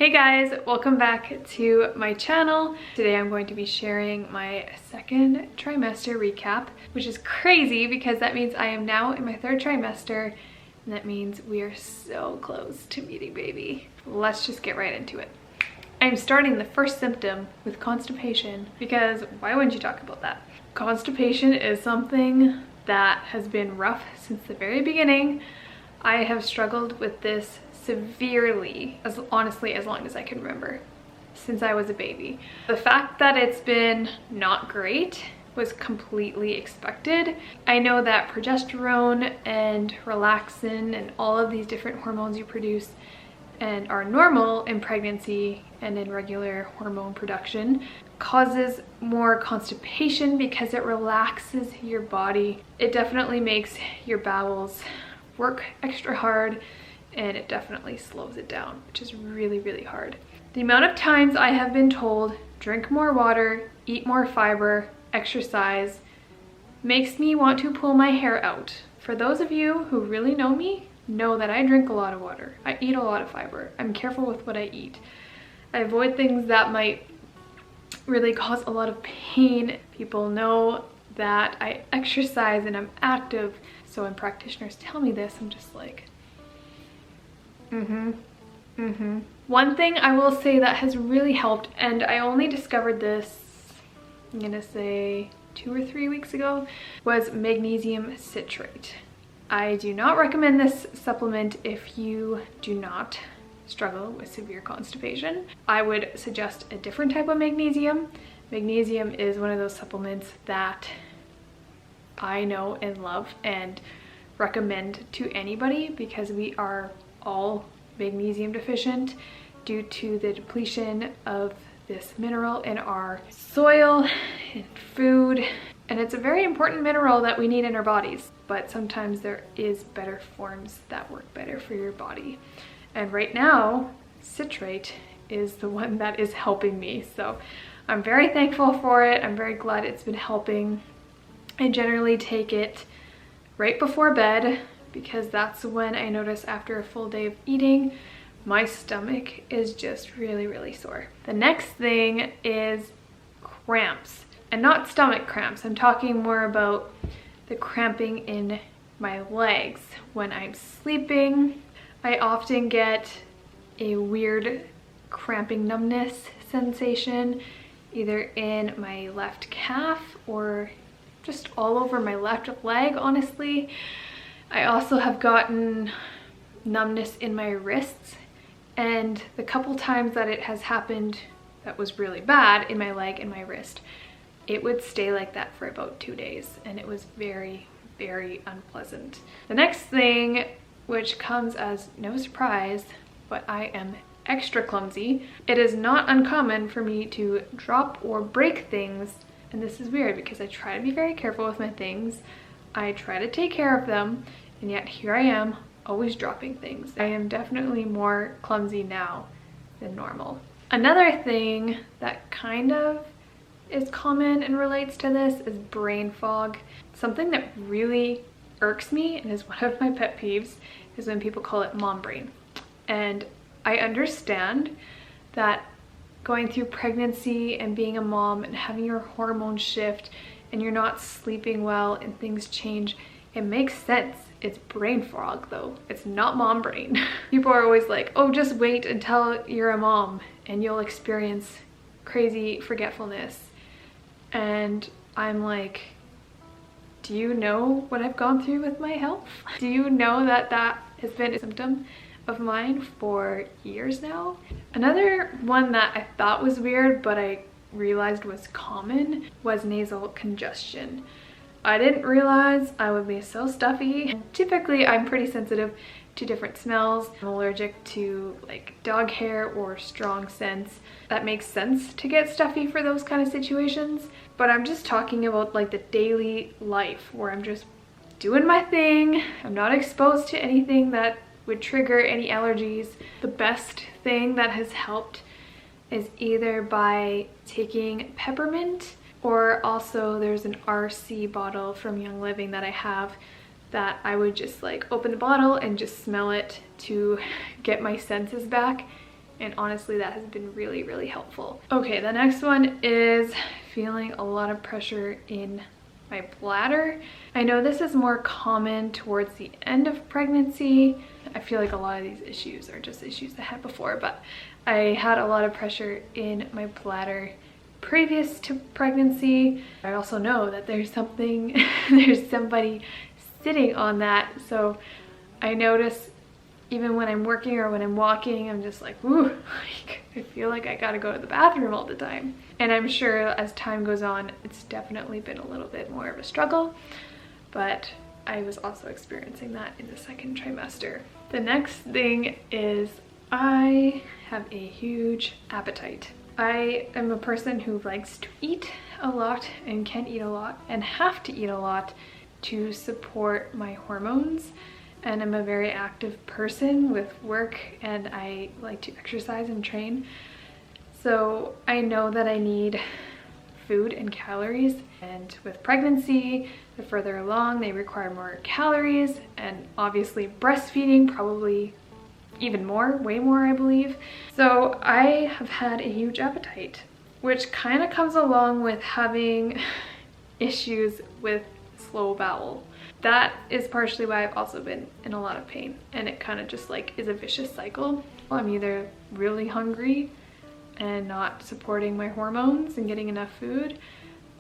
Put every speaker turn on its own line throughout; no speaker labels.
Hey guys, welcome back to my channel. Today I'm going to be sharing my second trimester recap, which is crazy because that means I am now in my third trimester, and that means we are so close to meeting baby. Let's just get right into it. I'm starting the first symptom with constipation because why wouldn't you talk about that? Constipation is something that has been rough since the very beginning. I have struggled with this severely, honestly, as long as I can remember, since I was a baby. The fact that it's been not great was completely expected. I know that progesterone and relaxin and all of these different hormones you produce and are normal in pregnancy and in regular hormone production causes more constipation because it relaxes your body. It definitely makes your bowels work extra hard, and it definitely slows it down, which is really, really hard. The amount of times I have been told, drink more water, eat more fiber, exercise, makes me want to pull my hair out. For those of you who really know me, know that I drink a lot of water. I eat a lot of fiber. I'm careful with what I eat. I avoid things that might really cause a lot of pain. People know that I exercise and I'm active. So when practitioners tell me this, I'm just like, One thing I will say that has really helped, and I only discovered this, I'm gonna say 2 or 3 weeks ago, was magnesium citrate. I do not recommend this supplement if you do not struggle with severe constipation. I would suggest a different type of magnesium. Magnesium is one of those supplements that I know and love and recommend to anybody because we are all magnesium deficient due to the depletion of this mineral in our soil and food, and it's a very important mineral that we need in our bodies, but sometimes there is better forms that work better for your body, and right now citrate is the one that is helping me, so I'm very thankful for it. I'm very glad it's been helping. I generally take it right before bed because that's when I notice after a full day of eating, my stomach is just really, really sore. The next thing is cramps, and not stomach cramps. I'm talking more about the cramping in my legs. When I'm sleeping, I often get a weird cramping numbness sensation, either in my left calf or just all over my left leg, honestly. I also have gotten numbness in my wrists, and the couple times that it has happened that was really bad in my leg and my wrist, it would stay like that for about 2 days, and it was very, very unpleasant. The next thing, which comes as no surprise, but I am extra clumsy. It is not uncommon for me to drop or break things, and this is weird because I try to be very careful with my things. I try to take care of them, and yet here I am always dropping things. I am definitely more clumsy now than normal. Another thing that kind of is common and relates to this is brain fog. Something that really irks me and is one of my pet peeves is when people call it mom brain. And I understand that going through pregnancy and being a mom and having your hormones shift and you're not sleeping well and things change, it makes sense. It's brain fog though. It's not mom brain. People are always like, oh, just wait until you're a mom and you'll experience crazy forgetfulness. And I'm like, do you know what I've gone through with my health? Do you know that that has been a symptom of mine for years now? Another one that I thought was weird but I realized was common was nasal congestion. I didn't realize I would be so stuffy. Typically I'm pretty sensitive to different smells. I'm allergic to like dog hair or strong scents. That makes sense to get stuffy for those kind of situations, but I'm just talking about like the daily life where I'm just doing my thing. I'm not exposed to anything that would trigger any allergies. The best thing that has helped is either by taking peppermint, or also there's an RC bottle from Young Living that I have that I would just like open the bottle and just smell it to get my senses back, And honestly, that has been really, really helpful. Okay, the next one is feeling a lot of pressure in my bladder. I know this is more common towards the end of pregnancy. I feel like a lot of these issues are just issues I had before, but I had a lot of pressure in my bladder previous to pregnancy. I also know that there's somebody sitting on that. So I notice even when I'm working or when I'm walking, I'm just like, ooh, like, I feel like I gotta go to the bathroom all the time. And I'm sure as time goes on, it's definitely been a little bit more of a struggle, but I was also experiencing that in the second trimester. The next thing is I have a huge appetite. I am a person who likes to eat a lot and can eat a lot and have to eat a lot to support my hormones. And I'm a very active person with work, and I like to exercise and train. So I know that I need food and calories, and with pregnancy, the further along, they require more calories, and obviously breastfeeding probably even more, way more, I believe. So I have had a huge appetite, which kind of comes along with having issues with slow bowel. That is partially why I've also been in a lot of pain, and it kind of just like is a vicious cycle. I'm either really hungry and not supporting my hormones and getting enough food,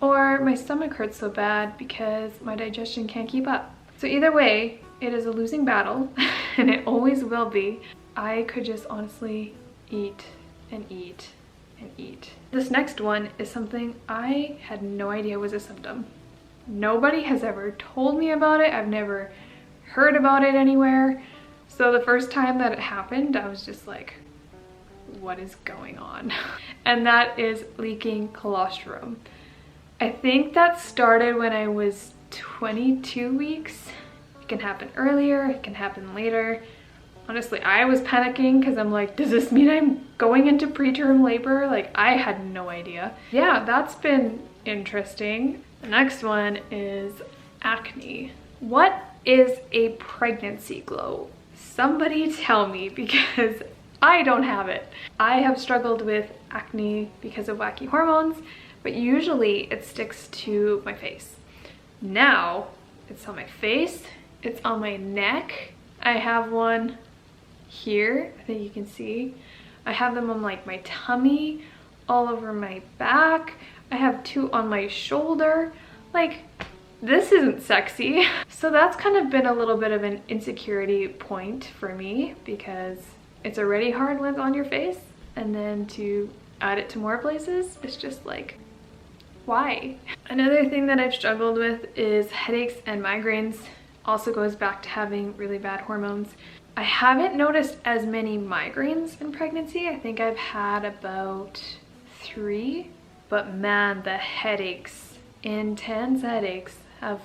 or my stomach hurts so bad because my digestion can't keep up. So either way, it is a losing battle and it always will be. I could just honestly eat and eat and eat. This next one is something I had no idea was a symptom. Nobody has ever told me about it. I've never heard about it anywhere. So the first time that it happened, I was just like, what is going on? And that is leaking colostrum. I think that started when I was 22 weeks. It can happen earlier, it can happen later. Honestly, I was panicking because I'm like, does this mean I'm going into preterm labor? Like, I had no idea. Yeah, that's been interesting. The next one is acne. What is a pregnancy glow? Somebody tell me, because I don't have it. I have struggled with acne because of wacky hormones, but usually it sticks to my face. Now it's on my face, it's on my neck. I have one here, I think you can see. I have them on like my tummy, all over my back. I have two on my shoulder. Like, this isn't sexy. So that's kind of been a little bit of an insecurity point for me, because it's already hard when it's on your face, and then to add it to more places, it's just like, why? Another thing that I've struggled with is headaches and migraines. Also goes back to having really bad hormones. I haven't noticed as many migraines in pregnancy. I think I've had about 3. But man, the headaches, intense headaches, have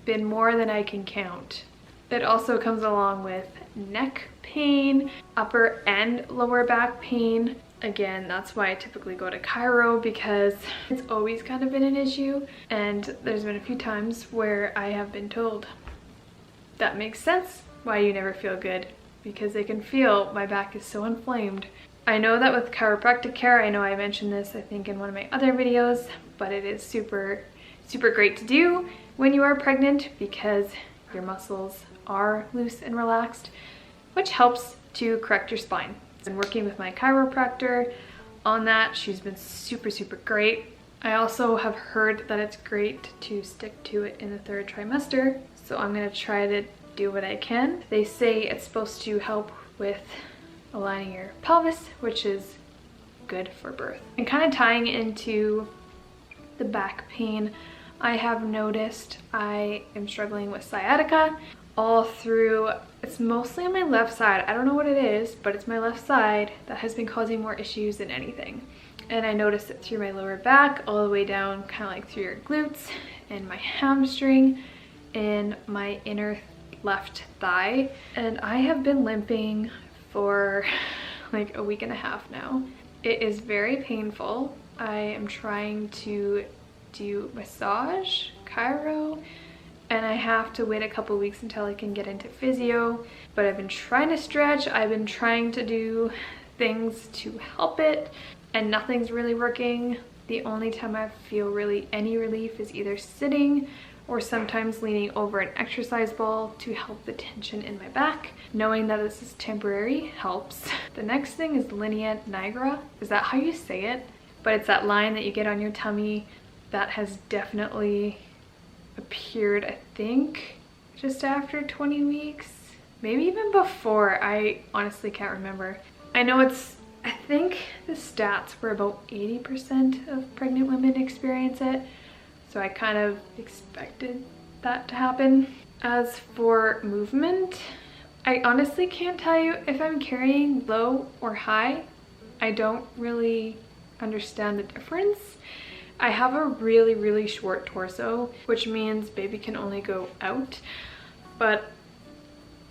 been more than I can count. It also comes along with neck pain, upper and lower back pain. Again, that's why I typically go to chiro, because it's always kind of been an issue. And there's been a few times where I have been told, that makes sense why you never feel good, because they can feel my back is so inflamed. I know that with chiropractic care, I know I mentioned this I think in one of my other videos, but it is super great to do when you are pregnant, because your muscles are loose and relaxed, which helps to correct your spine. I've been working with my chiropractor on that. She's been super great. I also have heard that it's great to stick to it in the 3rd trimester, so I'm gonna try to do what I can. They say it's supposed to help with aligning your pelvis, which is good for birth. And kind of tying into the back pain, I have noticed I am struggling with sciatica all through. It's mostly on my left side. I don't know what it is, but it's my left side that has been causing more issues than anything. And I noticed it through my lower back, all the way down, kind of like through your glutes and my hamstring and my inner left thigh. And I have been limping for like a week and a half now. It is very painful. I am trying to do massage, chiro, and I have to wait a couple weeks until I can get into physio. But I've been trying to stretch. I've been trying to do things to help it and nothing's really working. The only time I feel really any relief is either sitting or sometimes leaning over an exercise ball to help the tension in my back. Knowing that this is temporary helps. The next thing is linea nigra. Is that how you say it? But it's that line that you get on your tummy that has definitely appeared, I think, just after 20 weeks. Maybe even before. I honestly can't remember. I think the stats were about 80% of pregnant women experience it. So I kind of expected that to happen. As for movement, I honestly can't tell you if I'm carrying low or high. I don't really understand the difference. I have a really, really short torso, which means baby can only go out, but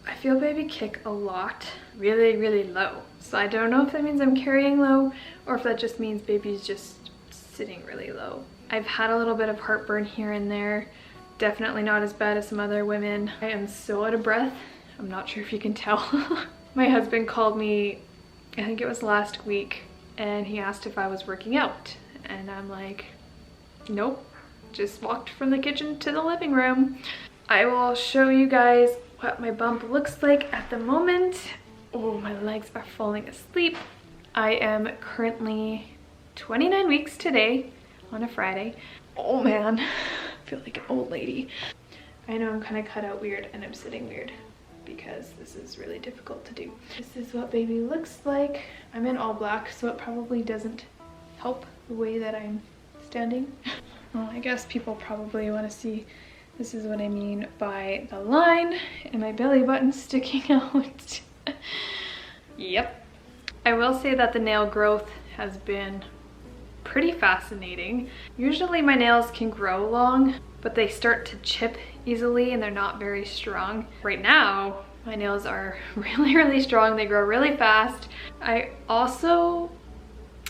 I feel baby kick a lot, really, really low. So I don't know if that means I'm carrying low or if that just means baby's just sitting really low. I've had a little bit of heartburn here and there. Definitely not as bad as some other women. I am so out of breath. I'm not sure if you can tell. My husband called me, I think it was last week, and he asked if I was working out. And I'm like, nope, just walked from the kitchen to the living room. I will show you guys what my bump looks like at the moment. Oh, my legs are falling asleep. I am currently 29 weeks today on a Friday. Oh man, I feel like an old lady. I know I'm kind of cut out weird and I'm sitting weird because this is really difficult to do. This is what baby looks like. I'm in all black, so it probably doesn't help the way that I'm standing. Well, I guess people probably want to see. This is what I mean by the line and my belly button sticking out. Yep. I will say that the nail growth has been pretty fascinating. Usually my nails can grow long, but they start to chip easily and they're not very strong. Right now, my nails are really, really strong. They grow really fast. I also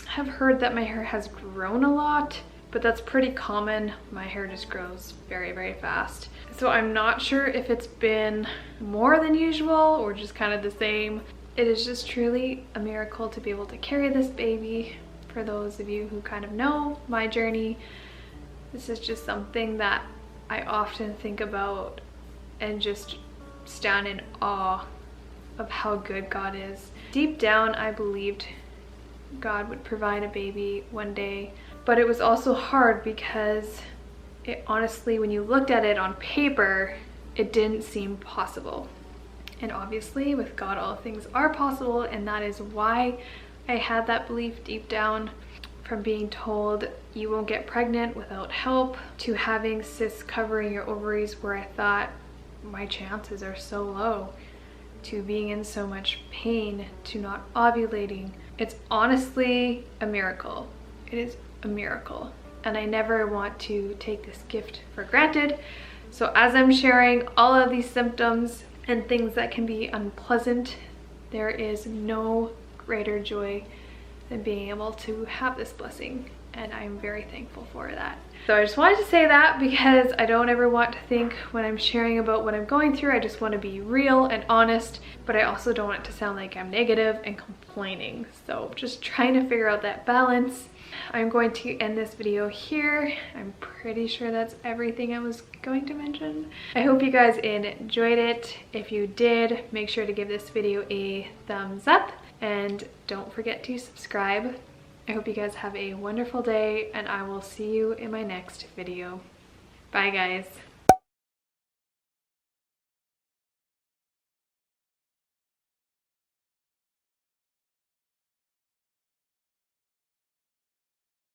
have heard that my hair has grown a lot, but that's pretty common. My hair just grows very, very fast. So I'm not sure if it's been more than usual or just kind of the same. It is just truly a miracle to be able to carry this baby. For those of you who kind of know my journey, this is just something that I often think about and just stand in awe of how good God is. Deep down, I believed God would provide a baby one day, but it was also hard because it honestly, when you looked at it on paper, it didn't seem possible. And obviously with God, all things are possible, and that is why I had that belief deep down. From being told you won't get pregnant without help, to having cysts covering your ovaries where I thought my chances are so low, to being in so much pain, to not ovulating. It's honestly a miracle. It is a miracle. And I never want to take this gift for granted. So as I'm sharing all of these symptoms and things that can be unpleasant, there is no greater joy than being able to have this blessing, and I'm very thankful for that. So I just wanted to say that because I don't ever want to think when I'm sharing about what I'm going through, I just want to be real and honest, but I also don't want it to sound like I'm negative and complaining. So just trying to figure out that balance. I'm going to end this video here. I'm pretty sure that's everything I was going to mention. I hope you guys enjoyed it. If you did, make sure to give this video a thumbs up and don't forget to subscribe. I hope you guys have a wonderful day and I will see you in my next video. Bye guys.